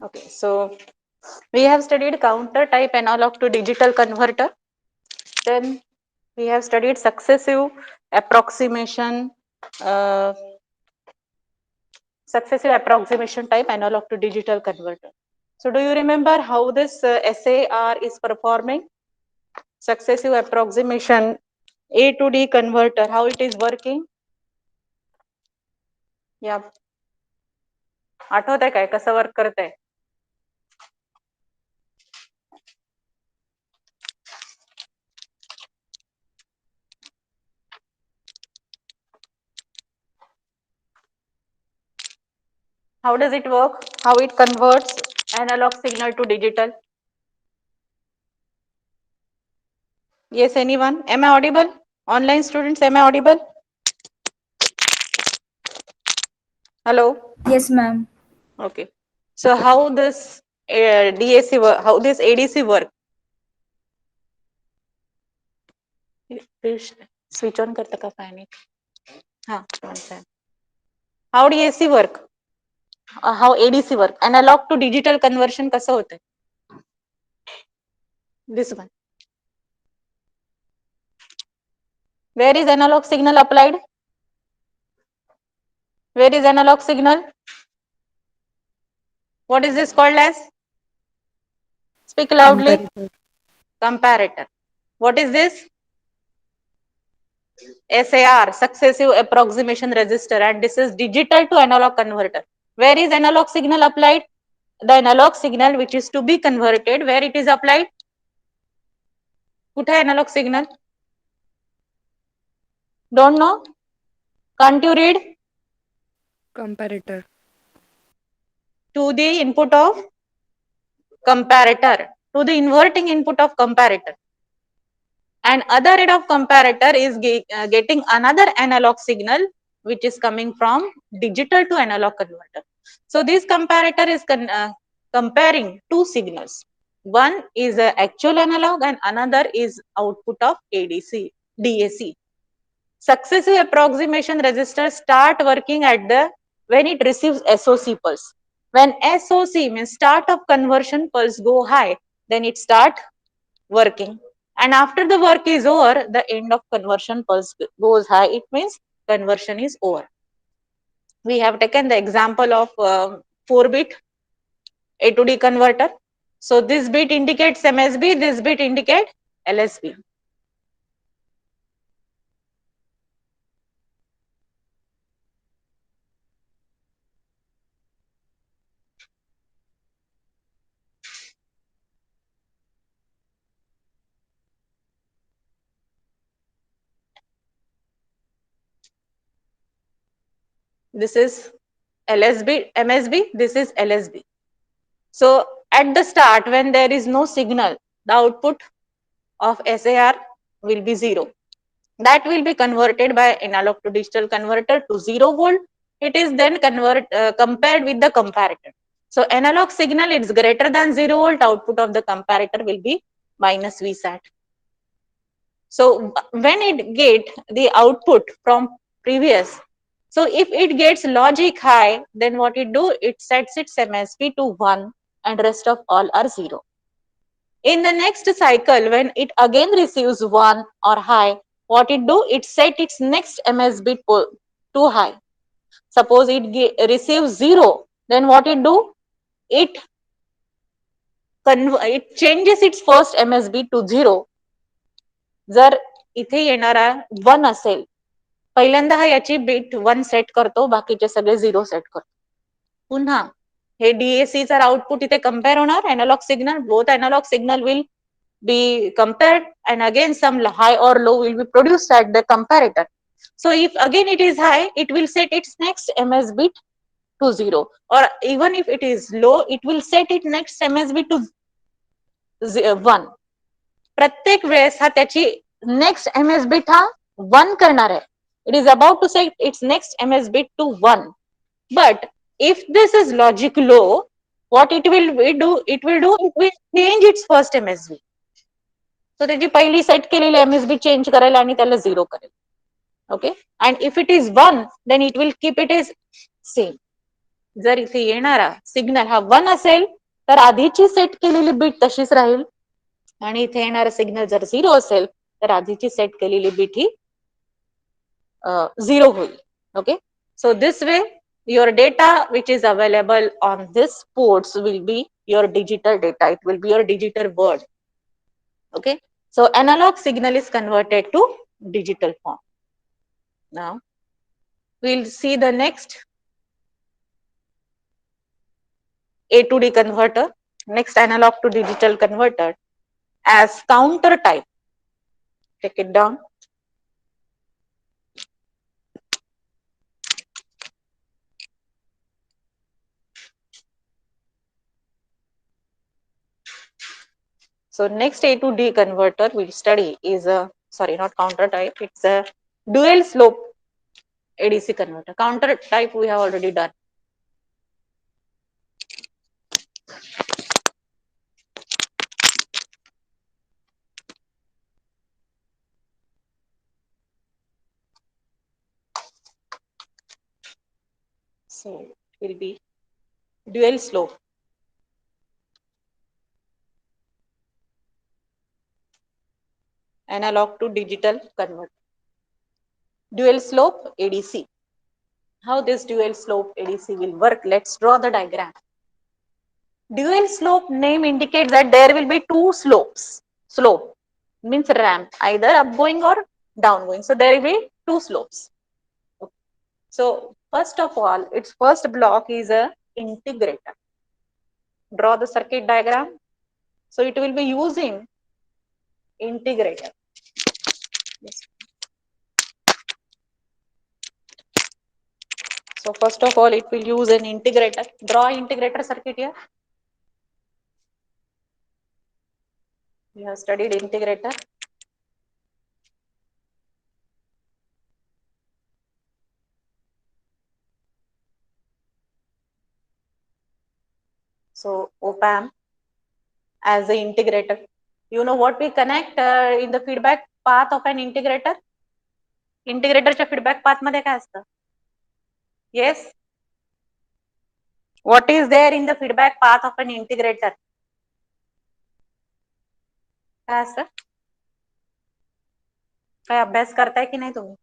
Okay, so we have studied counter type analog to digital converter. Then we have studied successive approximation, uh, type analog to digital converter. So do you remember how this SAR is performing? Successive approximation A to D converter, how it is working? Yeah, आठवतंय काय कसं work करतंय? How does it work? How it converts analog signal to digital? Yes, anyone? Am I audible? Online students, am I audible? Hello? Yes, ma'am. Okay. So how this DAC work, how this ADC work? Please switch on करता का fan एक? हाँ, one fan. How DAC work? How ADC work? Analog to digital conversion कसं होतं? This one. Where is analog signal applied? Where is analog signal? What is this called as? Speak loudly. Comparator. Comparator. What is this? SAR, successive approximation resistor, and this is digital to analog converter. Where is analog signal applied? The analog signal which is to be converted, where it is applied? कुठे आहे analog signal? Don't know? Can't you read? Comparator. To the input of comparator, to the inverting input of comparator. And other end of comparator is getting another analog signal which is coming from digital to analog converter. So this comparator is comparing two signals. One is a actual analog and another is output of ADC, DAC. Successive approximation resistors start working at the when it receives SOC pulse. When SOC means start of conversion pulse go high, then it start working. And after the work is over, the end of conversion pulse goes high. It means conversion is over. We have taken the example of 4-bit A to D converter. So this bit indicates MSB, this bit indicates LSB. This is LSB, MSB, this is LSB. So at the start, when there is no signal, the output of SAR will be 0. That will be converted by analog to digital converter to 0 volt. It is then compared with the comparator. So analog signal is greater than 0 volt, output of the comparator will be minus VSAT. So when it get the output from previous, so if it gets logic high, then what it do? It sets its MSB to 1 and rest of all are 0. In the next cycle, when it again receives 1 or high, what it do? It set its next MSB to high. Suppose it receives 0, then what it do? It changes its first MSB to 0. जर इथे येणारा 1 असेल, पहिल्यांदा हा याची beat 1 set करतो, बाकीचे सगळे 0 सेट करतो. पुन्हा हे DAC चा आउटपुट इथे कंपेअर होणार, analog signal, both analog signal will be compared and again some high or low will be produced at the comparator. So if again it is high, it will set its next MS bit to 0, or even if it is low, it will set its next MSB to 1. प्रत्येक वेळेस हा त्याची next MS bit हा 1 करणार आहे. It is about to set its next MS bit to 1. But if this is logic low, what it will do? It will change its first MSB. So त्याची पहिली set केलेली MSB change करेल आणि त्याला 0 करेल. Okay, and if it is 1, then it will keep it as same. जर इथे येणारा सिग्नल हा 1 असेल तर आधीची सेट केलेली बीट तशीच राहील, आणि इथे येणारा सिग्नल जर 0 असेल तर आधीची सेट केलेली बीट ही 0 होईल. Okay, so this way your data which is available on this ports will be your digital data, it will be your digital word. Okay, so analog signal is converted to digital form. Now we'll see the next A to D converter, next analog to digital converter as counter type. Take it down. So next A to D converter we'll study is a, sorry, not counter type, it's a dual slope ADC converter. Counter type we have already done. So it will be dual slope analog to digital converter. Dual slope ADC. How this dual slope ADC will work? Let's draw the diagram. Dual slope name indicates that there will be two slopes. Slope means ramp, either upgoing or downgoing. So there will be two slopes. Okay. So first of all, its first block is a integrator. Draw the circuit diagram. So it will be using integrator. Yes. So first of all, it will use an integrator. Draw integrator circuit here. We have studied integrator. So op-amp as the integrator. You know what we connect in the feedback path of an integrator? Integratorच्या feedback path मध्ये काय असतं? Yes. What is there in the feedback path of an integrator? काय असतं? काय अभ्यास करताय की नाही तुम्ही?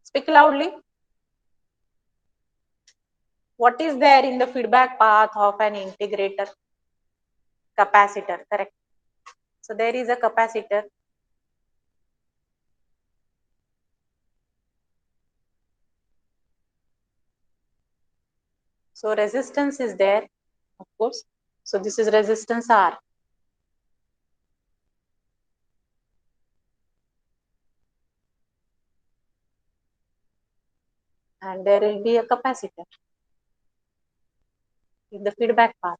Speak loudly. What is there in the feedback path of an integrator? Capacitor, correct. So there is a capacitor. So resistance is there, of course. So this is resistance R. And there will be a capacitor in the feedback path.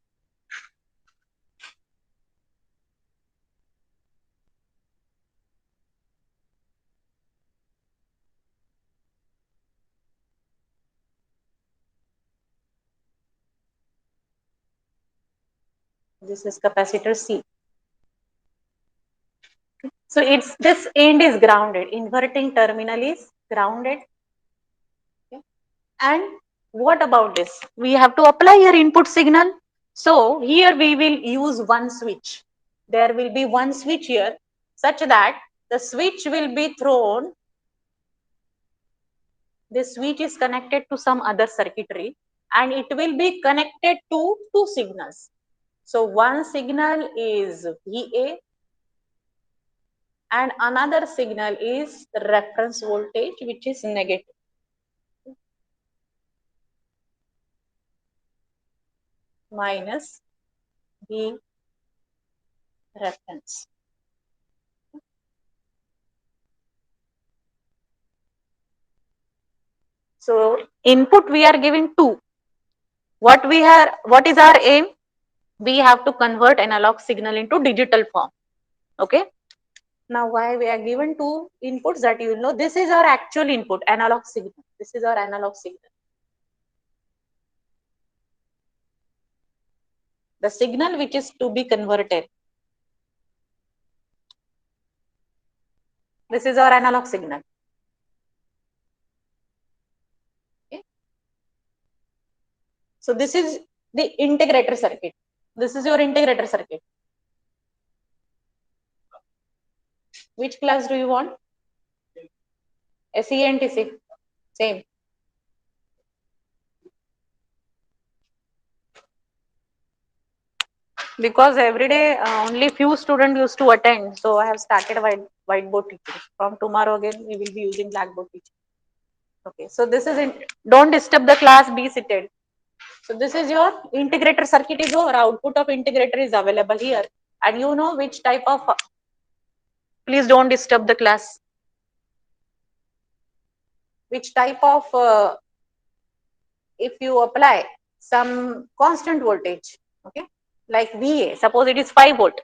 This is capacitor C. So it's this end is grounded. Inverting terminal is grounded. Okay. And what about this? We have to apply your input signal. So here we will use one switch. There will be one switch here such that the switch will be thrown. This switch is connected to some other circuitry and it will be connected to two signals. So one signal is VA and another signal is reference voltage which is negative. Minus V reference. So input we are giving two. What is our aim? We have to convert analog signal into digital form. Okay. Now why we are given two inputs that you will know. This is our actual input, analog signal. This is our analog signal. The signal which is to be converted. This is our analog signal. Okay. So this is the integrator circuit. This is your integrator circuit. Which class do you want? SE and TC? Same. Because every day only few students used to attend, so I have started whiteboard teaching. From tomorrow again, we will be using blackboard teaching. Okay, so this is don't disturb the class. Be seated. So this is your integrator circuit is over. Output of integrator is available here, and you know which type of. Please don't disturb the class. Which type of if you apply some constant voltage, okay, like VA, suppose it is 5 volt,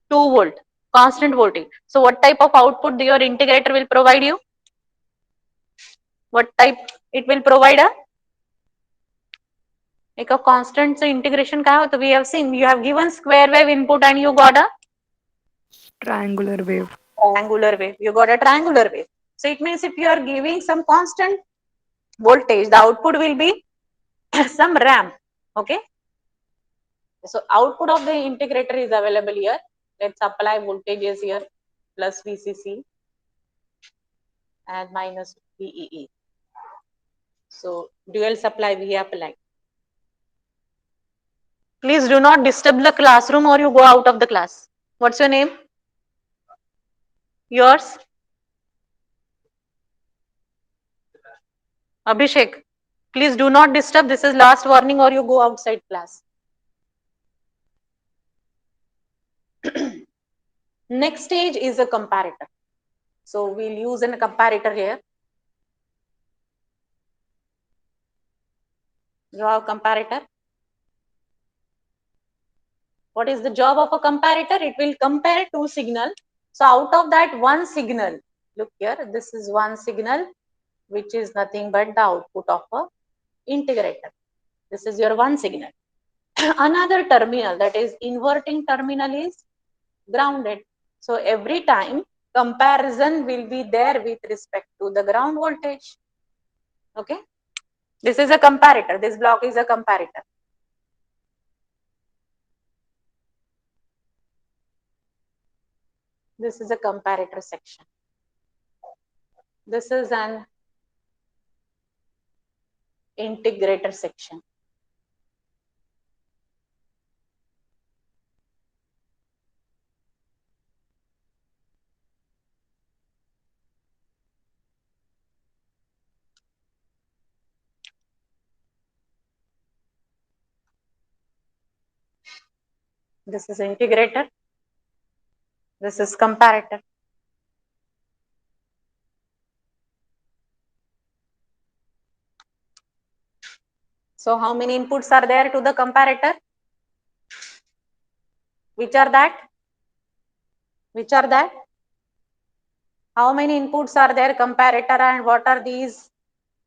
2 volt, constant voltage. So what type of output your integrator will provide you? What type it will provide a? Like a constant so integration काय होतं? We have seen you have given square wave input and you got a Triangular wave. triangular wave. You got a triangular wave. So it means if you are giving some constant voltage, the output will be some ramp. Okay. So output of the integrator is available here. Let's apply voltages here plus VCC and minus VEE. So dual supply we apply. Please do not disturb the classroom or you go out of the class. What's your name? Yours? Abhishek. Please do not disturb. This is last warning or you go outside class. Next stage is a comparator. So we'll use a comparator here. Draw a comparator. What is the job of a comparator? It will compare two signals. So out of that one signal, look here, this is one signal, which is nothing but the output of a integrator. This is your one signal. Another terminal, that is inverting terminal, is grounded. So every time comparison will be there with respect to the ground voltage. Okay. This is a comparator. This block is a comparator. This is a comparator section. This is an integrator section. This is integrator. This is comparator. So how many inputs are there to the comparator? Which are that? Which are that? How many inputs are there comparator and what are these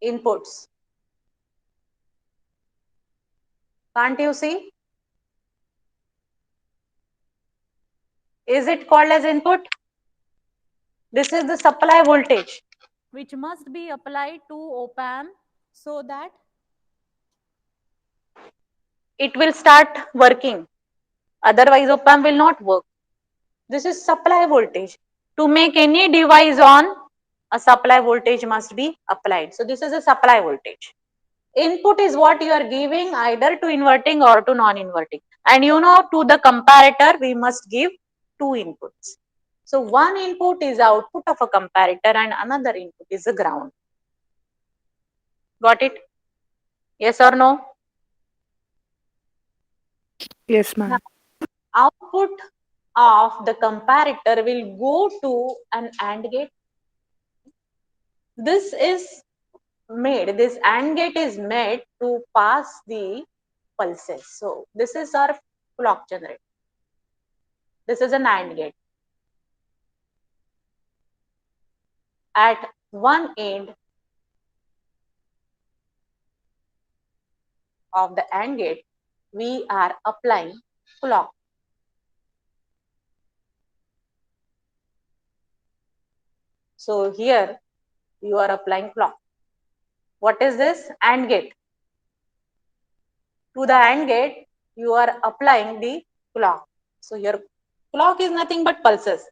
inputs? Can't you see? Is it called as input? This is the supply voltage which must be applied to op-amp so that it will start working. Otherwise op-amp will not work. This is supply voltage. To make any device on, a supply voltage must be applied. So this is a supply voltage. Input is what you are giving either to inverting or to non-inverting. And you know, to the comparator, we must give two inputs. So one input is output of a comparator and another input is a ground. Got it? Yes or no? Yes, Now, ma'am. output of the comparator will go to an AND gate. This is made, this AND gate is made to pass the pulses. So this is our clock generator. This is an AND gate. At one end of the AND gate, we are applying clock. So here you are applying clock. What is this? AND gate. to the AND gate, you are applying the clock. So your clock is nothing but pulses.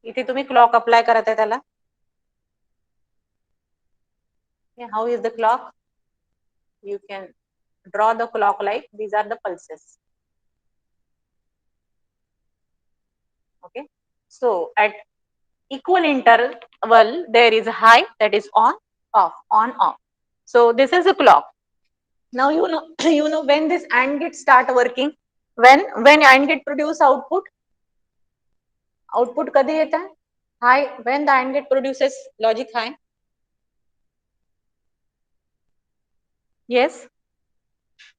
इथे तुम्ही clock apply करत आहे त्याला. How is the clock? You can draw the clock like these are the pulses. Okay. So at equal interval, there is high, that is on, off, on, off. So this is a clock. Now you know you know when this AND gate start working. When AND gate produce output कधी येत आहे? High. When the AND gate produces logic high. Yes.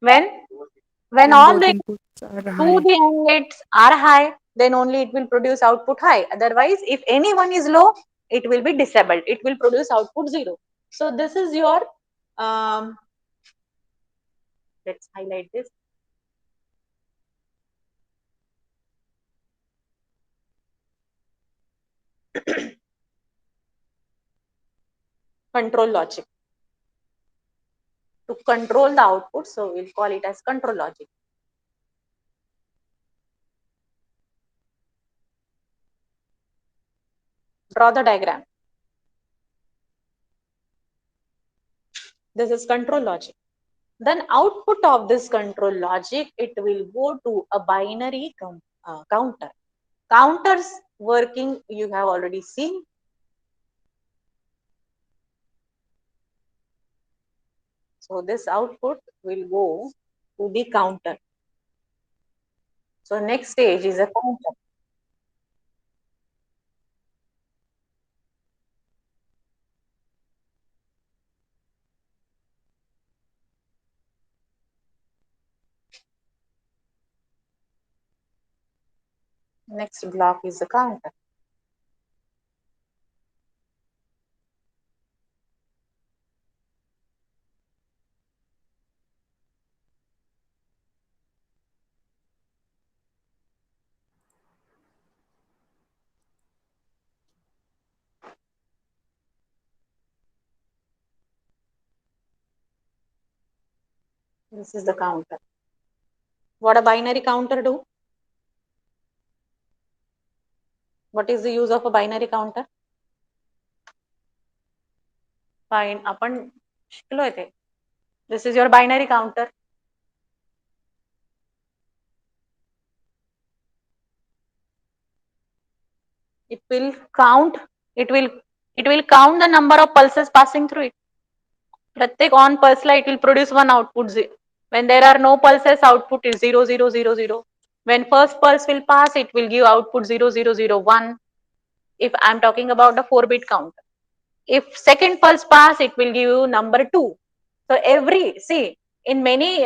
When all both the inputs are two high. the AND gates are high, then only it will produce output high. Otherwise, if any one is low, it will be disabled. It will produce output 0. So this is your let's highlight this. Control logic. To control the output, so we'll call it as control logic. Draw the diagram. This is control logic. Then output of this control logic, it will go to a binary counter. Counters working, you have already seen. So this output will go to the counter. So next stage is a counter. Next block is the counter. This is the counter. What a binary counter do? What is the use of a binary counter? Fine. आपण शिकलोय ते. This is your binary counter. It will count. It will count the number of pulses passing through it. प्रत्येक on pulse La it will produce one output. When there are no pulses, output is 0, 0, 0, 0. When first pulse will pass, it will give output 0, 0, 0, 1. If I'm talking about the 4-bit counter. If second pulse pass, it will give you number 2. So in many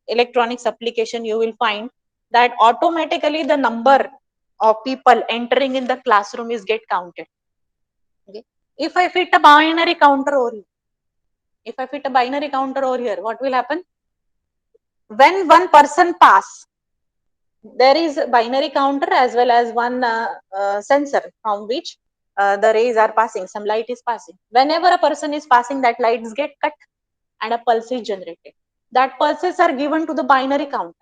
electronics application, you will find that automatically the number of people entering in the classroom is get counted. Okay. If I fit a binary counter over here, what will happen? When one person pass, there is a binary counter as well as one sensor from which the rays are passing, some light is passing. Whenever a person is passing, that lights get cut and a pulse is generated. That pulses are given to the binary counter.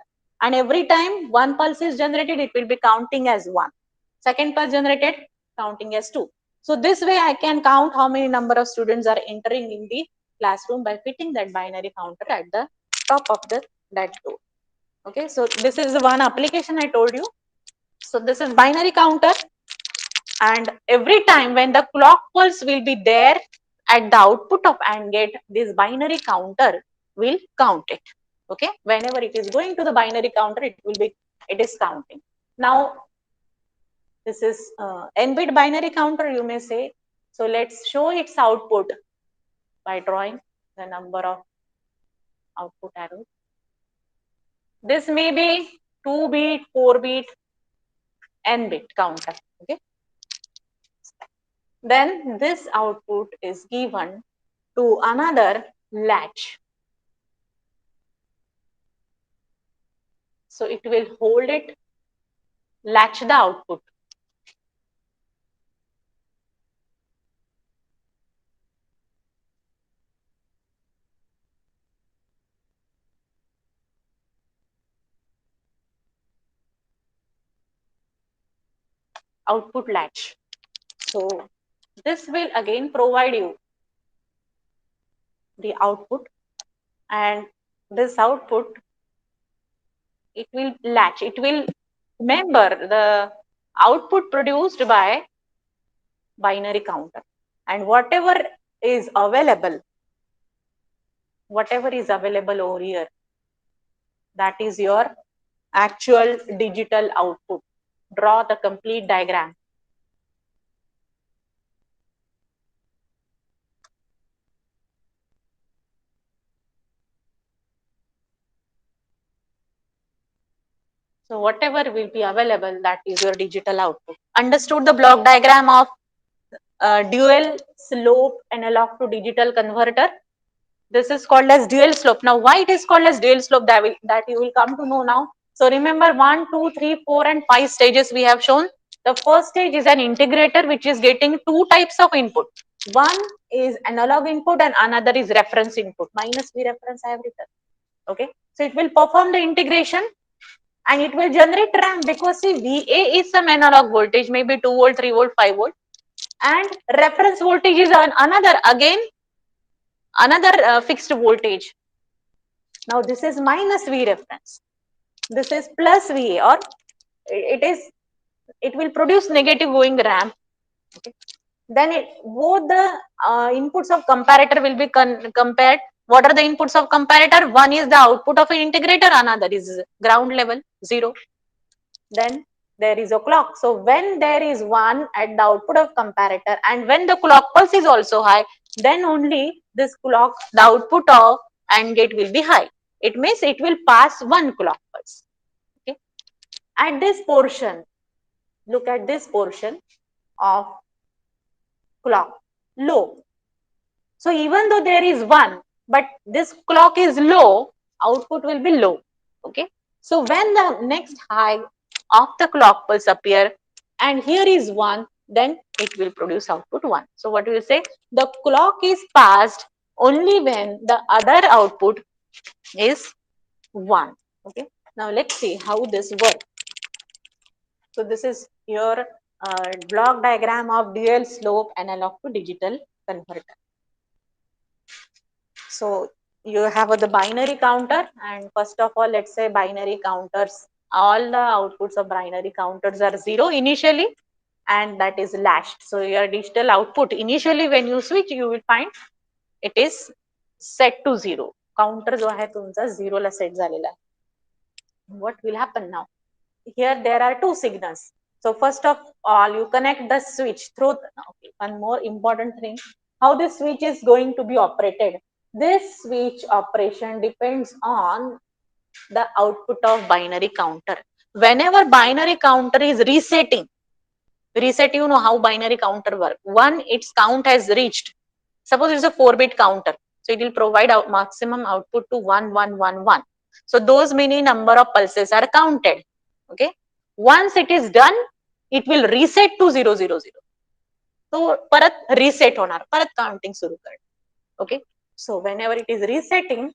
And every time one pulse is generated, it will be counting as 1. Second pulse generated, counting as 2. So this way I can count how many number of students are entering in the classroom by fitting that binary counter at the top of that door. Okay, so this is the one application I told you. So this is binary counter, and every time when the clock pulse will be there at the output of AND gate, this binary counter will count it. Okay, whenever it is going to the binary counter, it is counting. Now this is n-bit binary counter, you may say. So let's show its output by drawing the number of output arrows. This may be 2-bit, 4-bit, n-bit counter. Okay. Then this output is given to another latch. So it will hold it, latch the output. output latch. So this will again provide you the output, and this output, it will latch, it will remember the output produced by binary counter, and whatever is available over here, that is your actual digital output. Draw the complete diagram. So whatever will be available, that is your digital output. Understood the block diagram of dual slope analog to digital converter? This is called as dual slope. Now why it is called as dual slope, that you will come to know now. So remember 1, 2, 3, 4 and 5 stages we have shown. The first stage is an integrator which is getting two types of input. One is analog input and another is reference input. Minus V reference I have written. Okay. So it will perform the integration and it will generate ramp, because see VA is some analog voltage, maybe 2 volt, 3 volt, 5 volt, and reference voltage is another fixed voltage. Now this is minus V reference, this is plus VA, or it will produce negative going ramp. Okay. Then both the inputs of comparator will be compared. What are the inputs of comparator? One is the output of an integrator, another is ground level 0. Then there is a clock. So when there is 1 at the output of comparator and when the clock pulse is also high, then only this clock, the output of AND gate will be high. It means it will pass 1 clock pulse. Okay. At this portion, look at this portion of clock, low. So even though there is 1, but this clock is low, output will be low. Okay. So when the next high of the clock pulse appear and here is 1, then it will produce output 1. So what we will say? The clock is passed only when the other output is 1. Okay. Now let's see how this works. So this is your block diagram of dual slope analog to digital converter. So you have the binary counter, and first of all, let's say binary counters, all the outputs of binary counters are 0 initially, and that is latched. So your digital output initially when you switch, you will find it is set to 0. Counter जो आहे तुमचा 0 ला set झालेला आहे. What will happen now? Here there are two signals. So first of all, you connect the switch through. Okay, one more important thing: how this switch is going to be operated. This switch operation depends on the output of binary counter. Whenever binary counter is resetting, you know how binary counter work. One, its count has reached. Suppose it's a 4-bit counter, so it will provide out maximum output to 1111. So those many number of pulses are counted. Okay. Once it is done, it will reset to 000. So परत reset होणार, परत counting सुरू कर. Okay. So whenever it is resetting,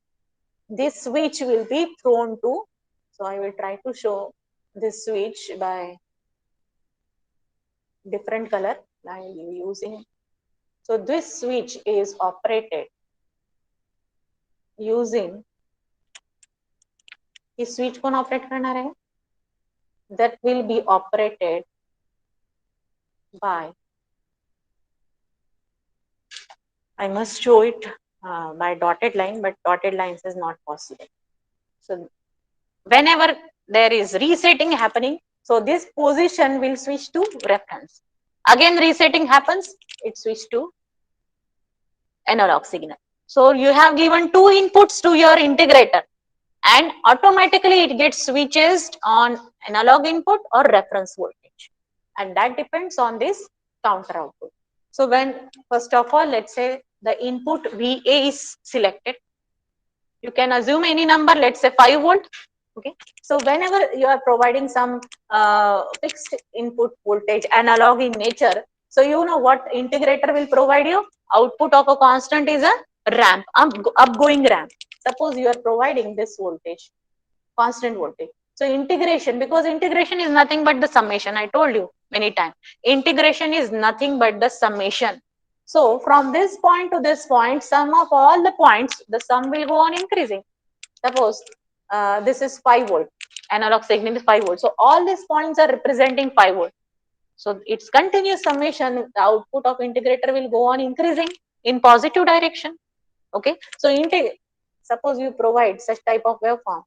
this switch will be thrown to. So I will try to show this switch by different color. I will be using. So this switch is operated using. इस switch कौन operate करना है? That will be operated by. I must show it by dotted line, but dotted lines is not possible. So whenever there is resetting happening, so this position will switch to reference. Again resetting happens, it switch to analog signal. So you have given two inputs to your integrator, and automatically it gets switches on analog input or reference voltage, and that depends on this counter output. So when first of all, let's say the input VA is selected, you can assume any number, let's say 5 volt. Okay. So whenever you are providing some fixed input voltage, analog in nature, so you know what integrator will provide you? Output of a constant is a ramp, upgoing ramp. Suppose you are providing this voltage, constant voltage. So integration, because integration is nothing but the summation. I told you many times. Integration is nothing but the summation. So from this point to this point, sum of all the points, the sum will go on increasing. Suppose this is 5 volt, analog signal is 5 volt. So all these points are representing 5 volt. So its continuous summation, the output of integrator will go on increasing in positive direction. Okay. So suppose you provide such type of waveform,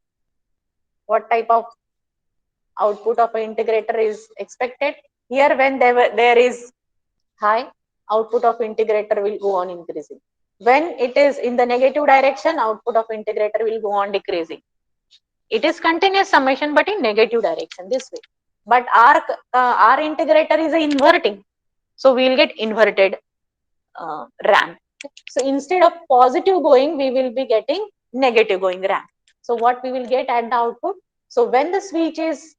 what type of output of an integrator is expected? Here when there is high, output of integrator will go on increasing. When it is in the negative direction, output of integrator will go on decreasing. It is continuous summation but in negative direction, this way. But our integrator is inverting, so we will get inverted ramp. So instead of positive going, we will be getting negative going ramp. So what we will get at the output? So when the switch is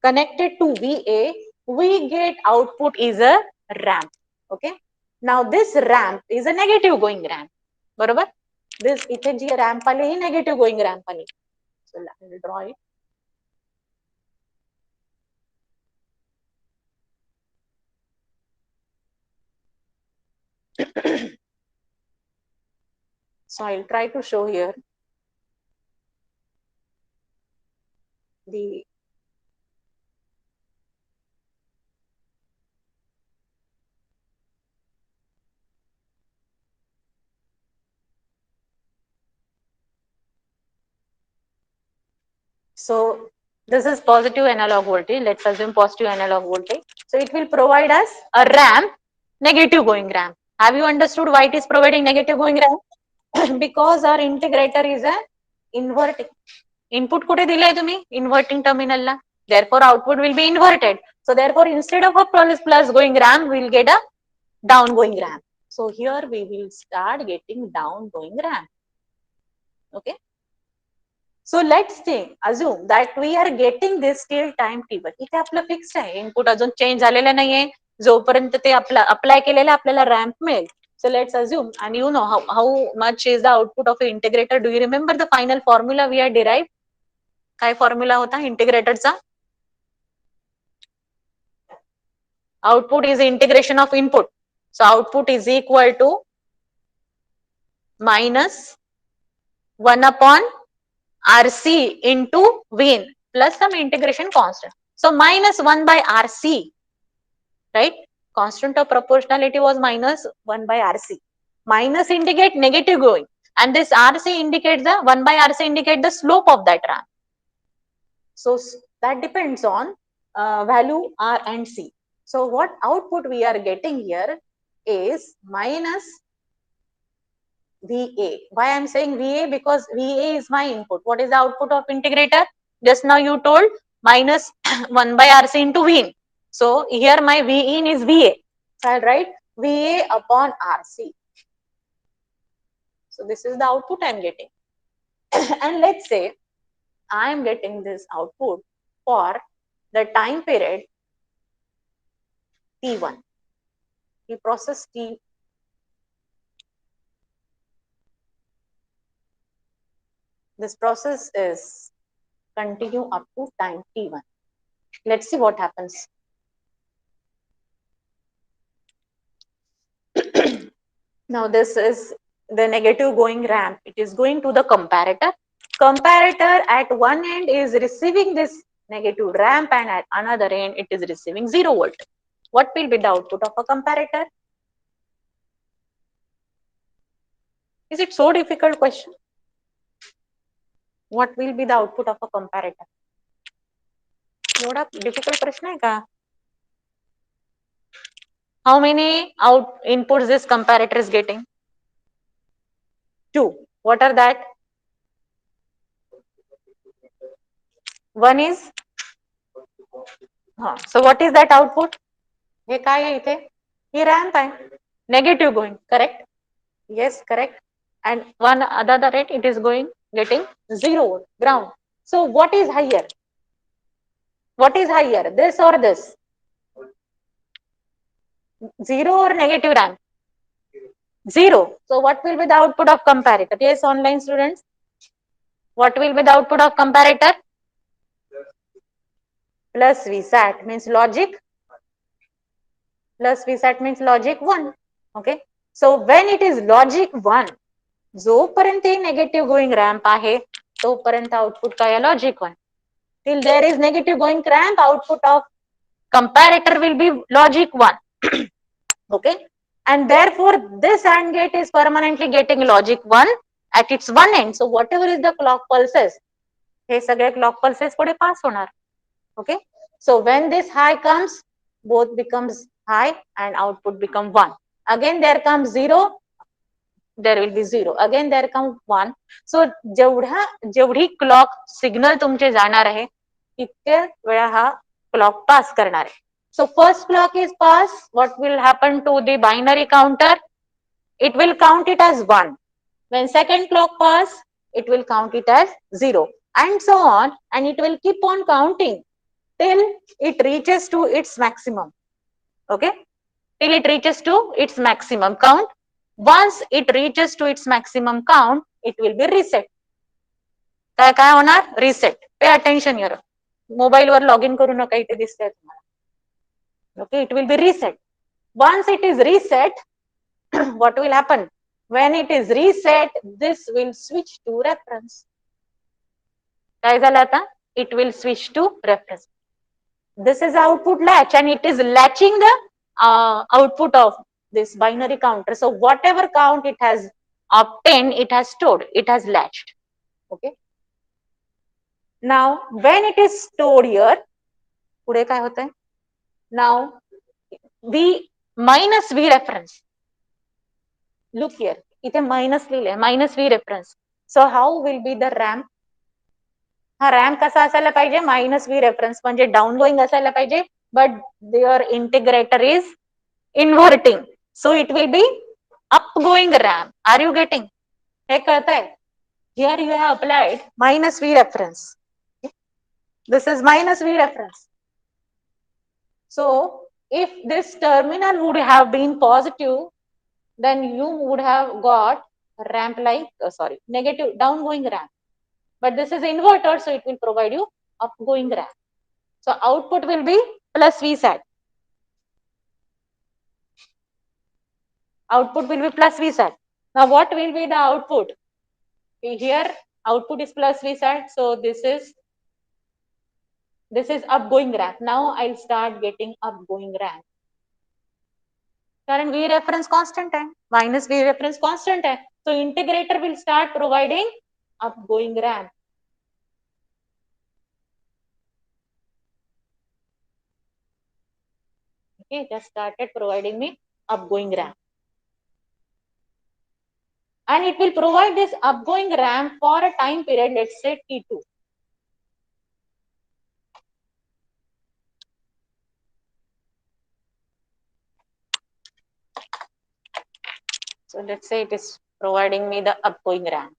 connected to VA, we get output is a ramp. Okay. Now this ramp is a negative going ramp. बरोबर? This इथे जी ramp आली ही negative going ramp आली. So I will draw it. So I'll try to show here the so this is positive analog voltage. Let's assume positive analog voltage. So it will provide us a ramp, negative going ramp. Have you understood why it is providing negative going ramp? Because our integrator is a inverting. Input कुठे दिलाय तुम्ही? Inverting terminal La. Therefore output will be inverted. So therefore instead of a plus going ramp, we will get a down going ramp. So here we will start getting down going ramp. Okay. So let's think, assume that we are getting this till time t1. इथे आपलं fixed आहे, input अजून change झालेलं नाहीये. जोपर्यंत ते apply केलेलं आपल्याला रॅम्प मिळेल. So let's assume, and you know how much is the output of an integrator. Do you remember the final formula we had derived? काय फॉर्म्युला होता इंटिग्रेटरचा? Output is integration of input. So output is equal to minus 1 upon RC into Vin plus some integration constant. So minus 1 by RC, right? Constant of proportionality was minus 1 by RC. Minus indicate negative going, and this RC indicates the 1 by RC indicate the slope of that ramp. So that depends on value R and C. So what output we are getting here is minus VA. Why I am saying VA? Because VA is my input. What is the output of integrator? Just now you told minus 1 by RC into Vin. So here my Vin is VA. So I'll write VA upon RC. So this is the output I am getting. And let's say I am getting this output for the time period T1. The process T. This process is continue up to time T1. Let's see what happens. Now this is the negative going ramp. It is going to the comparator. Comparator at one end is receiving this negative ramp and at another end it is receiving 0 volt. What will be the output of a comparator? Is it so difficult question? What will be the output of a comparator? एवढा difficult प्रश्न आहे का? How many inputs this comparator is getting? 2. What are that? One is so what is that output? हे काय आहे इथे? हे ramp आहे. Negative going, correct? Yes, correct. And one other rate it is going getting 0 volt, ground. So what is higher? What is higher? This or this? 0 or negative ramp? 0. So what will be the output of comparator? Yes, online students. What will be the output of comparator? plus VSAT means logic, plus VSAT means logic 1. Okay. So when it is logic 1, जोपर्यंत negative going ramp आहे तोपर्यंत output काय logic 1. till there is negative going ramp, output of comparator will be logic 1. Okay. And therefore this AND gate is permanently getting logic 1 at its one end. So whatever is the clock pulses, हे सगळे clock pulses पुढे pass होणार. Okay. So when this high comes, both becomes high and output become 1. Again there comes 0, there will be 0. Again there comes 1. So जेवढी clock signal तुमचे जाणार आहे तितके वेळा हा clock pass करणार आहे. So first clock is pass. What will happen to the binary counter? It will count it as 1. When second clock pass, it will count it as 0 and so on, and it will keep on counting till it reaches to its maximum. Okay, till it reaches to its maximum count. Once it reaches to its maximum count, it will be reset. काय होणार? Reset. Pay attention here. Mobile were log in करू नका, इथे दिसतंय तुम्हाला. Okay, it will be reset. Once it is reset, what will happen? When it is reset, this will switch to reference. काय झालं आता? It will switch to reference. This is output latch and it is latching the output of this binary counter. So whatever count it has obtained, it has stored, it has latched. Okay. Now when it is stored here, पुढे काय होतंय? Now V minus V reference. Look here, इथे minus लिहिले, minus V reference. So how will be the ramp? हा ramp कसा असायला पाहिजे? Minus V reference म्हणजे डाऊन गोईंग असायला पाहिजे, but there integrator is inverting, so it will be up going ramp. Are you getting? हे कळतंय? Here you have applied minus V reference. This is minus V reference. So if this terminal would have been positive, then you would have got ramp like negative downgoing ramp. But this is inverter, so it will provide you upgoing ramp. So output will be plus VSAT. Output will be plus VSAT. Now what will be the output? Here output is plus VSAT, so this is upgoing ramp. Now I'll start getting upgoing ramp. कारण V reference constant है, minus V reference constant है, so integrator will start providing upgoing ramp. Okay, just started providing me upgoing ramp. And it will provide this upgoing ramp for a time period, let's say T2. So let's say it is providing me the upgoing ramp.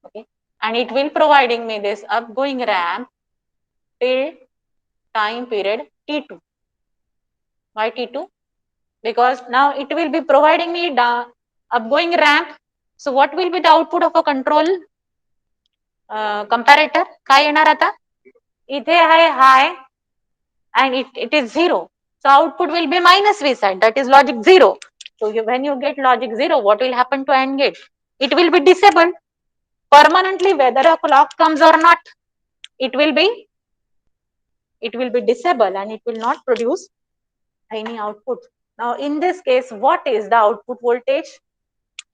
Okay, and it will providing me this upgoing ramp till time period T2. Why T2? Because now it will be providing me the upgoing ramp. So what will be the output of a control comparator? काय येणार आता? इथे आहे high and it is 0. So output will be minus V side, that is logic 0. So when you get logic 0, what will happen to AND gate? It will be disabled permanently, whether a clock comes or not. It will be disabled and it will not produce any output. Now in this case, what is the output voltage?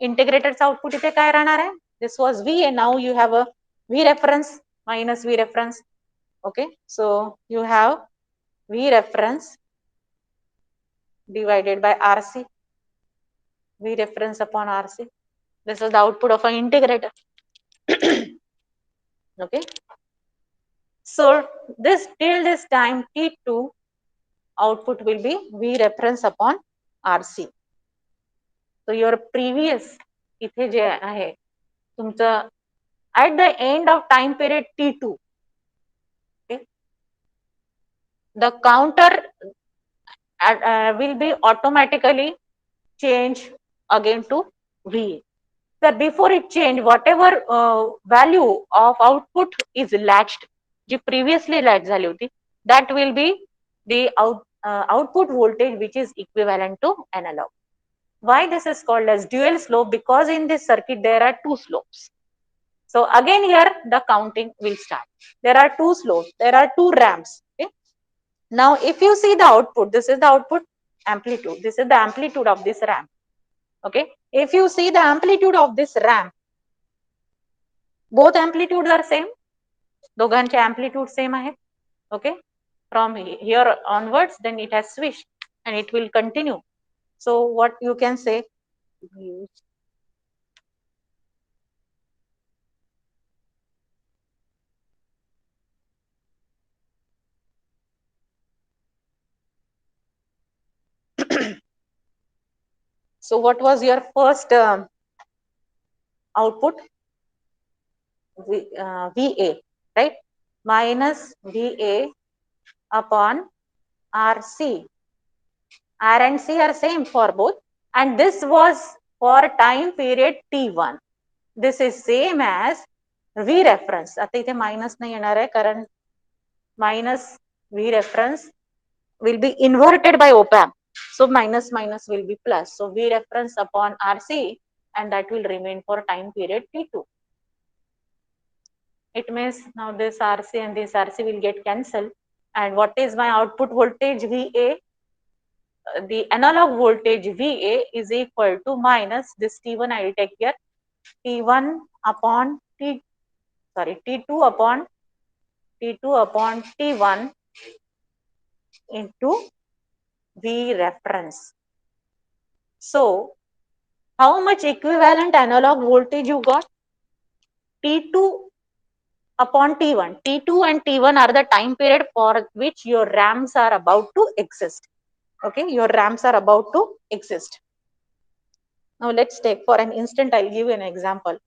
Integrator's output इथे काय राहणार आहे? This was V and now you have a V reference minus V reference. Okay, so you have V reference divided by RC. V reference upon RC. This is the output of an integrator. Okay. So this till this time T2 output will be V reference upon RC. So your previous इथे जे आहे तुमचं at the end of time period T2, okay, the counter will be automatically changed again to V. So before it change, whatever value of output is latched, ji previously latch झाली होती, that will be the output voltage which is equivalent to analog. Why this is called as dual slope? Because in this circuit there are two slopes. So again here the counting will start. There are two slopes, there are two ramps. Okay? Now if you see the output, this is the output amplitude, this is the amplitude of this ramp. Okay, if you see the amplitude of this ramp, both amplitudes are same, दोघांचे amplitude same आहे. Okay, from here onwards then it has switched and it will continue. So what you can say, so what was your first output? VA, right? Minus VA upon RC. R and C are same for both, and this was for time period T1. This is same as V reference. आता इथे minus नाही येणार आहे कारण minus V reference will be inverted by op amp. So minus minus will be plus. So V reference upon RC, and that will remain for time period T2. It means now this RC and this RC will get cancelled. And what is my output voltage VA? The analog voltage VA is equal to minus this T1 I will take here, T1 upon T2 upon T1 into V reference. So how much equivalent analog voltage you got? T2 upon T1. T2 and T1 are the time period for which your ramps are about to exist. Okay, your ramps are about to exist. Now let's take, for an instant I'll give you an example.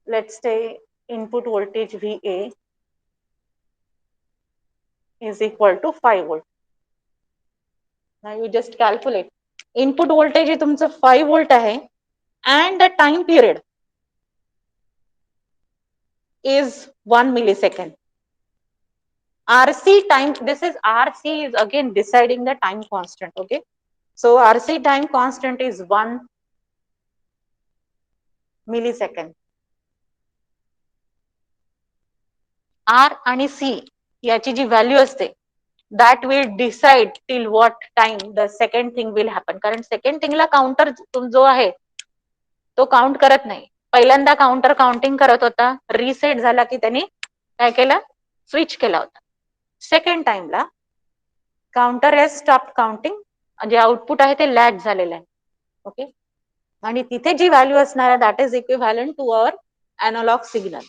Let's say input voltage VA is equal to 5 volt. Now you just calculate. Input voltage is तुमचं 5 volt आहे and the time period is 1 millisecond. RC time, this is RC is again deciding the time constant. Okay, so RC time constant is 1 millisecond. R आणि C याची जी value असते that will decide till what time the second thing will happen. कारण second thing ला counter जो आहे तो count करत नाही. पहिल्यांदा काउंटर काउंटिंग करत होता, रिसेट झाला की त्यांनी काय केलं, स्विच केला होता. सेकंड टाइमला काउंटर एज स्टॉप काउंटिंग, जे आउटपुट आहे ते लॅग झालेलं आहे. ओके, आणि तिथे जी व्हॅल्यू असणार आहे that is equivalent to our analog signal.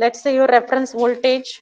Let's say your reference voltage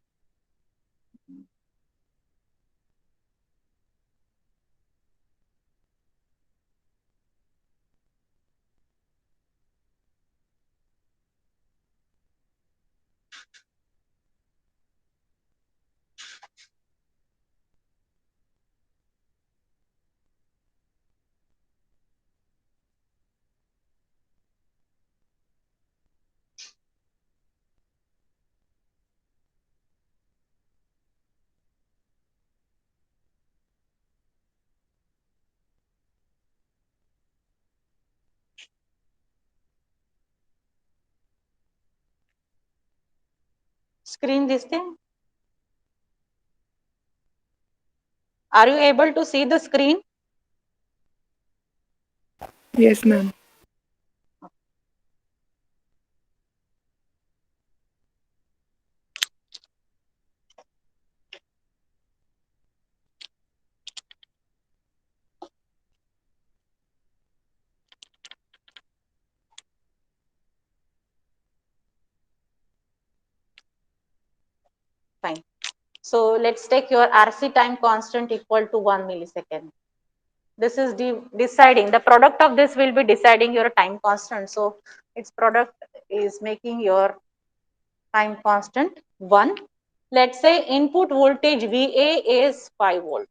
screen दिसते? Are you able to see the screen? Yes, ma'am. Fine. So let's take your RC time constant equal to 1 millisecond. This is deciding, the product of this will be deciding your time constant. So its product is making your time constant 1. Let's say input voltage VA is 5 volt.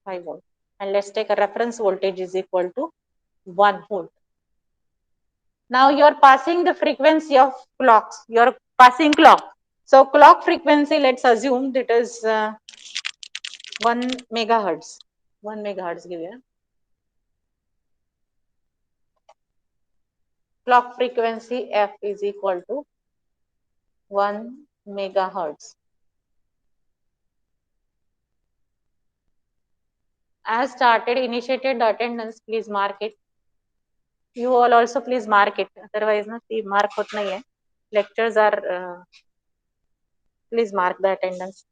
5 volt. And let's take a reference voltage is equal to 1 volt. Now you're passing the frequency of clocks. You're passing clock. So clock frequency, let's assume that is 1 megahertz. 1 megahertz give you. Clock frequency F is equal to 1 megahertz. As started, initiated the attendance, please mark it. You all also please mark it. Otherwise, no, mark hot nahi hai. Lectures are, please mark the attendance.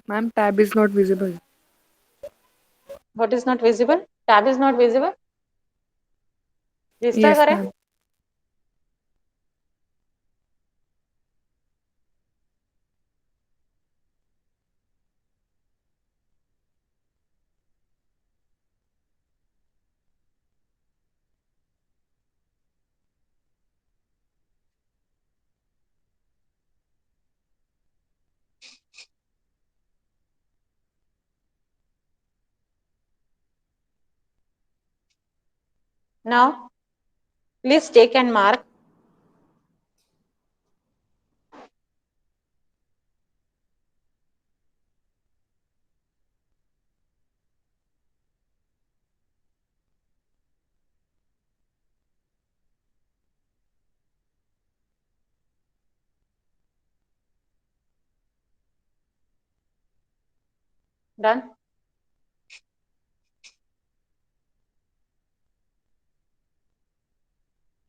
Ma'am, tab is not visible. What is not visible? Tab is not visible. Restore Yes, करें. ma'am. Now, please take and mark. Done.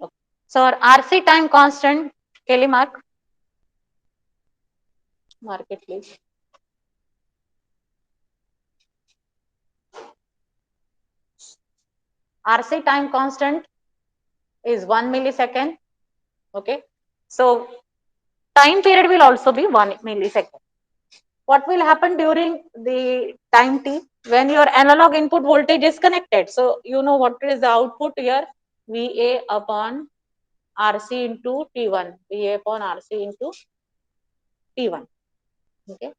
Okay. So our RC time constant, Kelly mark. Mark it please. RC time constant is 1 millisecond. Okay. So time period will also be 1 millisecond. What will happen during the time t when your analog input voltage is connected? So you know what is the output here? VA upon RC into T1. VA upon RC into T1. Okay.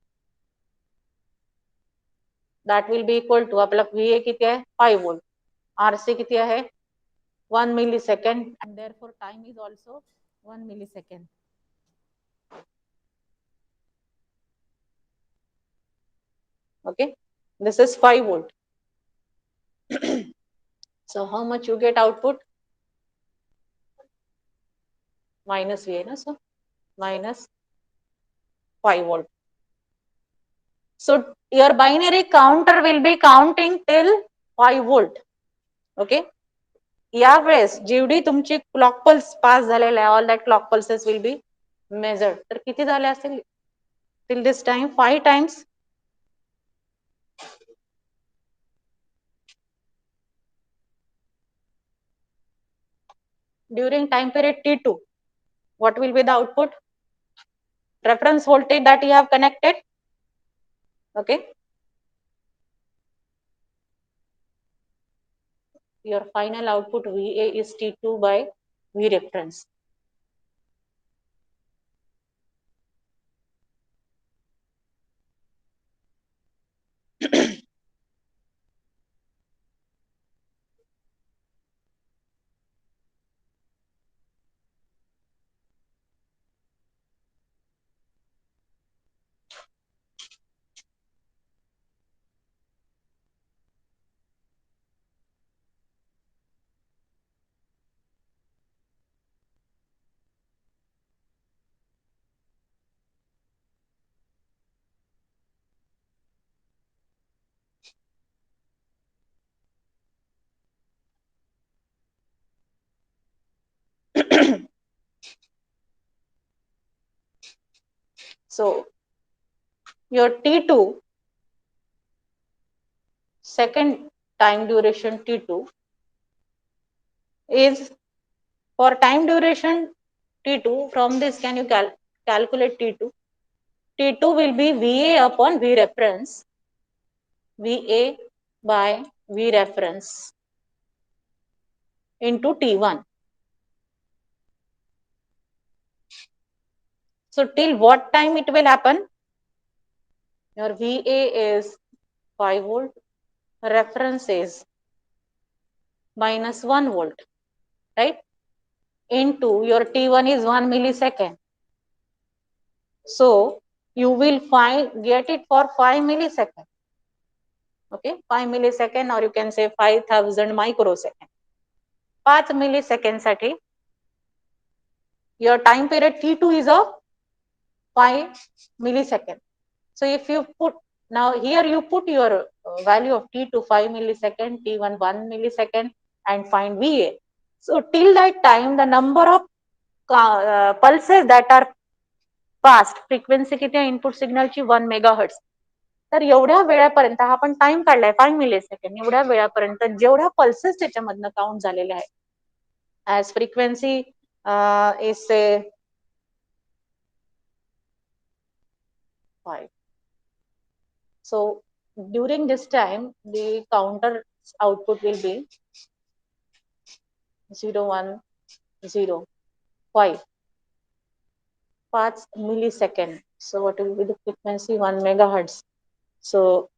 That will be equal to मतलब VA कितना है 5 volt. RC कितना है 1 millisecond and therefore time is also 1 millisecond. Okay. This is 5 volt. So how much you get output? Minus VA, no? So minus 5 volt. So your binary counter will be counting till 5 volt. Okay. यावेळेस जेवढी तुमची clock pulse पास झालेल्या आहे, all that clock pulses will be measured. तर किती झाले असेल till this time 5 times during time period T2. What will be the output? Reference voltage that you have connected. Okay. Your final output VA is T2 by V reference. So your T2 second time duration T2 is for time duration T2. From this, can you calculate T2? T2 will be VA upon V reference, VA by V reference into T1. So till what time it will happen? Your VA is 5 volt, reference is minus 1 volt, right? Into your T1 is 1 millisecond. So you will get it for 5 millisecond. Okay, 5 millisecond, or you can say 5000 microsecond. 5 millisecond साठी your time period T2 is of 5 millisecond. So if you put, now here you put your value of T2 5 millisecond, T1 1 millisecond, and find VA. So till that time, the number of pulses that are passed, frequency किती आहे input सिग्नलची 1 megahertz. तर एवढ्या वेळापर्यंत हा आपण time काढलाय 5 millisecond, एवढ्या वेळापर्यंत जेवढ्या पल्सेस त्याच्यामधनं काउंट झालेल्या आहेत, ऍज फ्रिक्वेन्सी इज से 5. So during this time, the counter output will be 0 1 0 5 5 millisecond. So what will be the frequency? 1 megahertz. So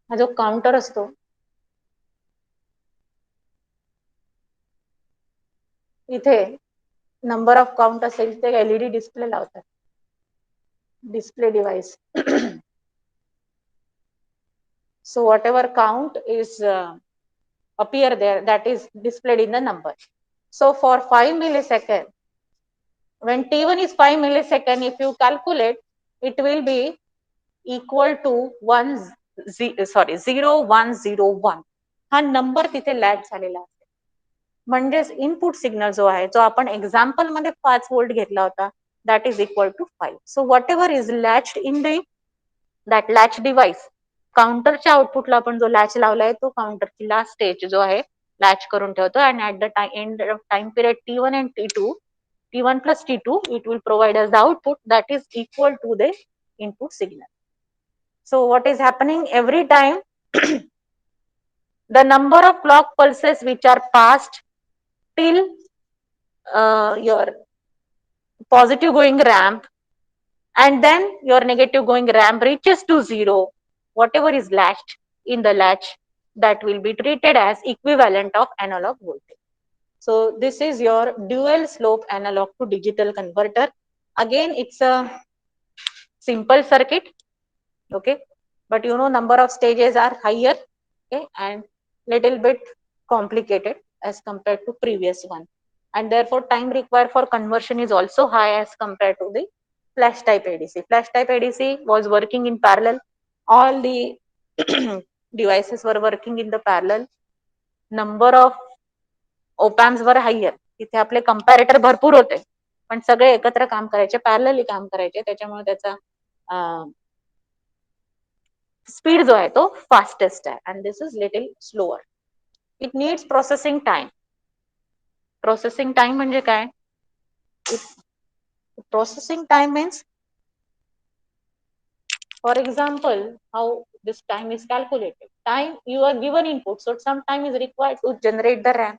हा जो काउंटर असतो, इथे नंबर ऑफ काउंट असेल ते एलईडी डिस्प्ले लावतात, display device. So whatever count is appear there, that is displayed in the number. So for 5 millisecond, when T1 is 5 millisecond, if you calculate, it will be equal to 0101. हा number तिथे latch झालेला आहे. म्हणजेच input signal जो आहे, जो आपण example मध्ये 5 व्होल्ट घेतला होता, that is equal to 5. So whatever is latched in that latch device, काउंटरच्या आउटपुटला आपण जो लॅच लावलाय तो काउंटरची लास्ट स्टेज जो आहे लॅच करून ठेवतो, आणि at the end of time period T1 and T2, T1 plus T2, it will provide us the output that is equal to the input signal. So what is happening every time? The number of clock pulses which are passed till your positive going ramp, and then your negative going ramp reaches to 0, whatever is latched in the latch, that will be treated as equivalent of analog voltage. So this is your dual slope analog to digital converter. Again, it's a simple circuit, okay, but you know number of stages are higher, okay, and little bit complicated as compared to previous one, and therefore time required for conversion is also high as compared to the flash type ADC. Flash type ADC was working in parallel, all the devices were working in the parallel, number of opamps वर higher, तिथे आपले comparator भरपूर होते, पण सगळे एकत्र काम करायचे, पॅरलली काम करायचे, त्याच्यामुळे त्याचा स्पीड जो आहे तो फास्टेस्ट आहे, and this is little slower. It needs processing time. Processing time म्हणजे काय? Processing time means, for example, how this time is calculated. Time, you are given input, so some time is required to generate the RAM.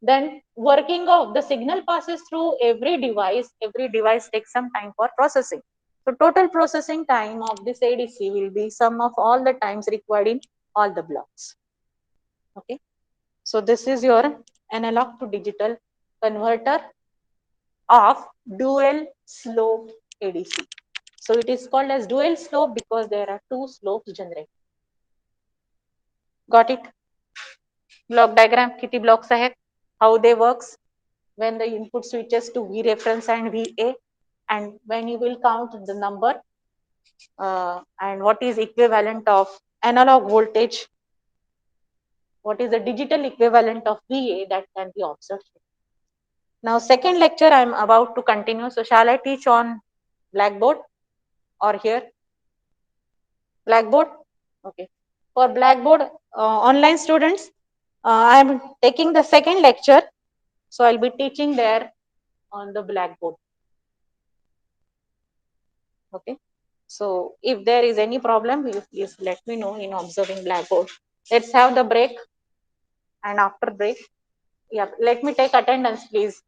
Then working of the signal passes through every device takes some time for processing. So total processing time of this ADC will be sum of all the times required in all the blocks. Okay, so this is your analog to digital converter of dual slope ADC. So it is called as dual slope because there are two slopes generated. Got it? Block diagram, किती blocks आहेत, how they works, when the input switches to V reference and VA, and when you will count the number and what is equivalent of analog voltage, what is the digital equivalent of VA, that can be observed. Now second lecture I am about to continue, so shall I teach on blackboard? or here? Blackboard? Okay. For Blackboard, online students, I am taking the second lecture. So I'll be teaching there on the Blackboard. Okay. So if there is any problem, you please let me know in observing Blackboard. Let's have the break. And after break, yeah, let me take attendance, please.